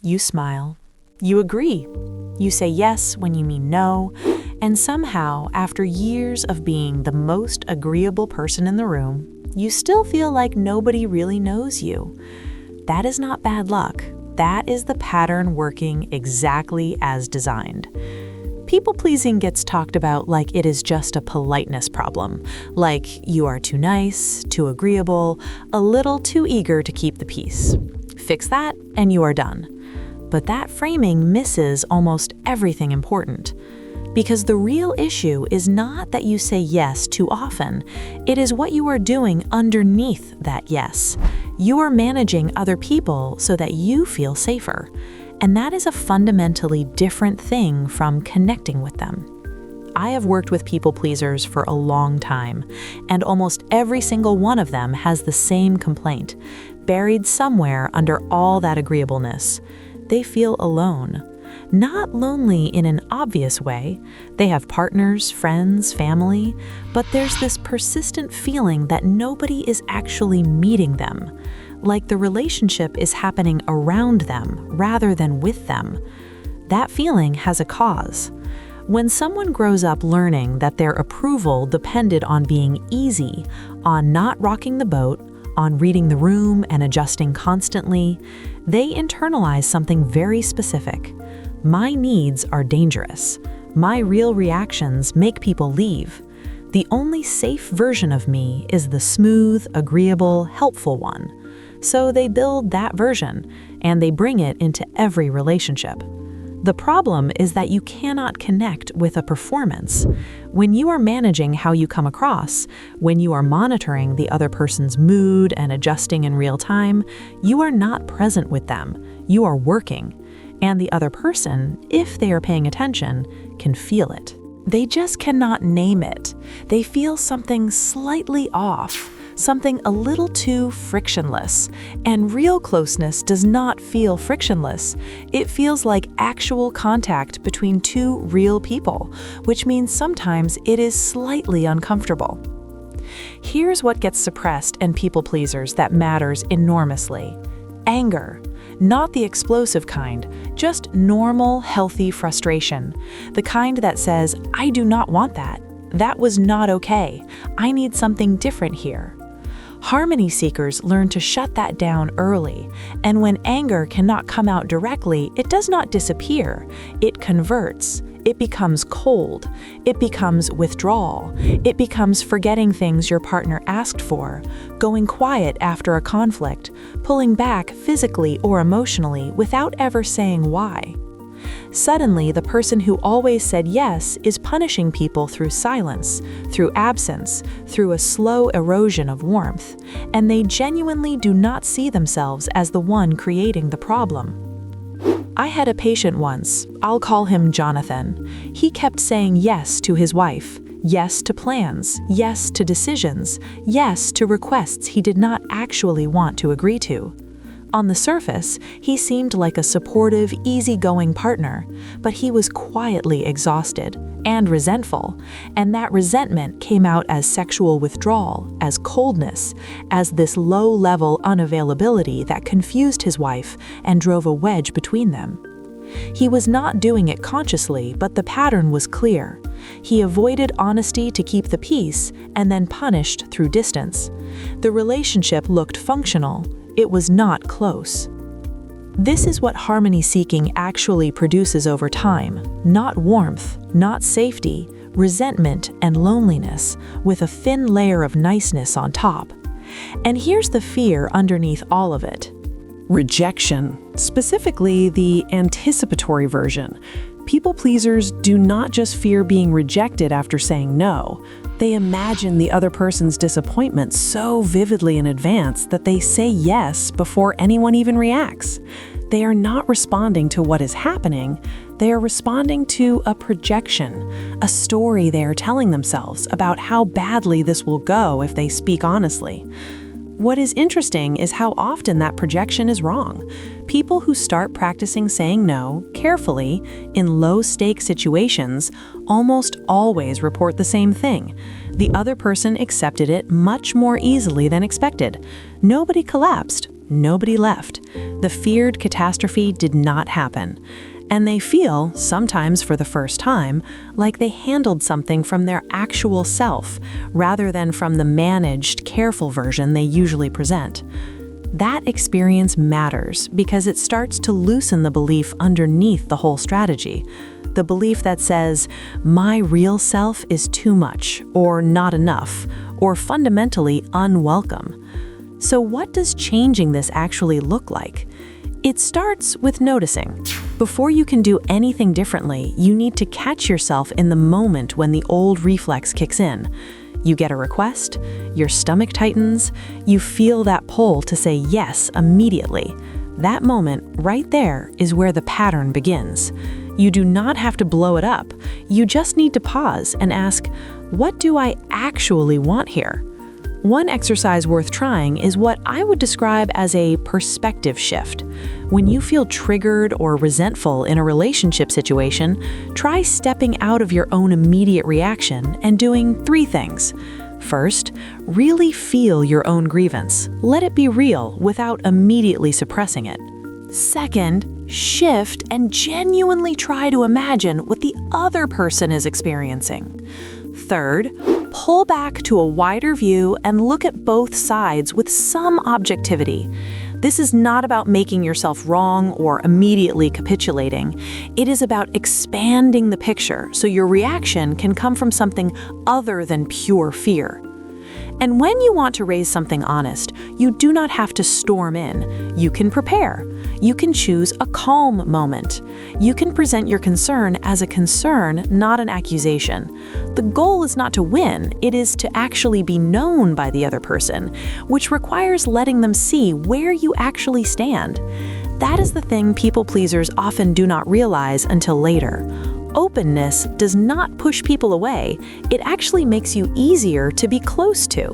You smile. You agree. You say yes when you mean no. And somehow, after years of being the most agreeable person in the room, you still feel like nobody really knows you. That is not bad luck. That is the pattern working exactly as designed. People-pleasing gets talked about like it is just a politeness problem, like you are too nice, too agreeable, a little too eager to keep the peace. Fix that, and you are done. But that framing misses almost everything important. Because the real issue is not that you say yes too often, it is what you are doing underneath that yes. You are managing other people so that you feel safer. And that is a fundamentally different thing from connecting with them. I have worked with people pleasers for a long time, and almost every single one of them has the same complaint, buried somewhere under all that agreeableness. They feel alone. Not lonely in an obvious way. They have partners, friends, family, but there's this persistent feeling that nobody is actually meeting them, like the relationship is happening around them rather than with them. That feeling has a cause. When someone grows up learning that their approval depended on being easy, on not rocking the boat, on reading the room and adjusting constantly, they internalize something very specific. My needs are dangerous. My real reactions make people leave. The only safe version of me is the smooth, agreeable, helpful one. So they build that version, and they bring it into every relationship. The problem is that you cannot connect with a performance. When you are managing how you come across, when you are monitoring the other person's mood and adjusting in real time, you are not present with them. You are working. And the other person, if they are paying attention, can feel it. They just cannot name it. They feel something slightly off, something a little too frictionless. And real closeness does not feel frictionless. It feels like actual contact between two real people, which means sometimes it is slightly uncomfortable. Here's what gets suppressed in people pleasers that matters enormously. Anger. Not the explosive kind, just normal, healthy frustration. The kind that says, I do not want that. That was not okay. I need something different here. Harmony seekers learn to shut that down early, and when anger cannot come out directly, it does not disappear. It converts. It becomes cold. It becomes withdrawal. It becomes forgetting things your partner asked for, going quiet after a conflict, pulling back physically or emotionally without ever saying why. Suddenly, the person who always said yes is punishing people through silence, through absence, through a slow erosion of warmth, and they genuinely do not see themselves as the one creating the problem. I had a patient once, I'll call him Jonathan. He kept saying yes to his wife, yes to plans, yes to decisions, yes to requests he did not actually want to agree to. On the surface, he seemed like a supportive, easygoing partner, but he was quietly exhausted and resentful, and that resentment came out as sexual withdrawal, as coldness, as this low-level unavailability that confused his wife and drove a wedge between them. He was not doing it consciously, but the pattern was clear. He avoided honesty to keep the peace and then punished through distance. The relationship looked functional. It was not close. This is what harmony seeking actually produces over time, not warmth, not safety, resentment and loneliness, with a thin layer of niceness on top. And here's the fear underneath all of it. Rejection, specifically the anticipatory version. People pleasers do not just fear being rejected after saying no. They imagine the other person's disappointment so vividly in advance that they say yes before anyone even reacts. They are not responding to what is happening. They are responding to a projection, a story they are telling themselves about how badly this will go if they speak honestly. What is interesting is how often that projection is wrong. People who start practicing saying no carefully in low-stakes situations almost always report the same thing. The other person accepted it much more easily than expected. Nobody collapsed. nobody left. The feared catastrophe did not happen. And they feel, sometimes for the first time, like they handled something from their actual self, rather than from the managed, careful version they usually present. That experience matters because it starts to loosen the belief underneath the whole strategy. The belief that says, my real self is too much, or not enough, or fundamentally unwelcome. So what does changing this actually look like? It starts with noticing. Before you can do anything differently, you need to catch yourself in the moment when the old reflex kicks in. You get a request, your stomach tightens, you feel that pull to say yes immediately. That moment, right there, is where the pattern begins. You do not have to blow it up. You just need to pause and ask, what do I actually want here? One exercise worth trying is what I would describe as a perspective shift. When you feel triggered or resentful in a relationship situation, try stepping out of your own immediate reaction and doing 3 things. First, really feel your own grievance. Let it be real without immediately suppressing it. Second, shift and genuinely try to imagine what the other person is experiencing. Third, pull back to a wider view and look at both sides with some objectivity. This is not about making yourself wrong or immediately capitulating. It is about expanding the picture so your reaction can come from something other than pure fear. And when you want to raise something honest, you do not have to storm in. You can prepare. You can choose a calm moment. You can present your concern as a concern, not an accusation. The goal is not to win, it is to actually be known by the other person, which requires letting them see where you actually stand. That is the thing people pleasers often do not realize until later. Openness does not push people away, it actually makes you easier to be close to.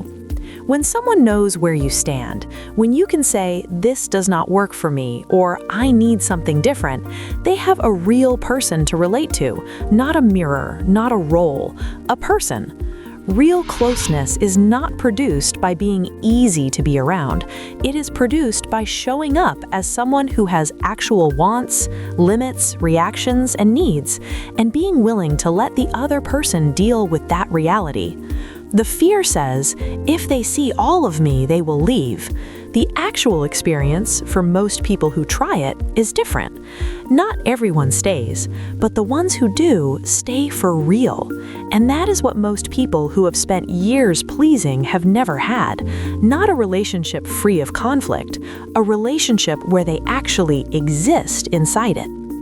When someone knows where you stand, when you can say, this does not work for me, or I need something different, they have a real person to relate to, not a mirror, not a role, a person. Real closeness is not produced by being easy to be around. It is produced by showing up as someone who has actual wants, limits, reactions, and needs, and being willing to let the other person deal with that reality. The fear says, if they see all of me, they will leave. The actual experience, for most people who try it, is different. Not everyone stays, but the ones who do stay for real. And that is what most people who have spent years pleasing have never had. Not a relationship free of conflict, a relationship where they actually exist inside it.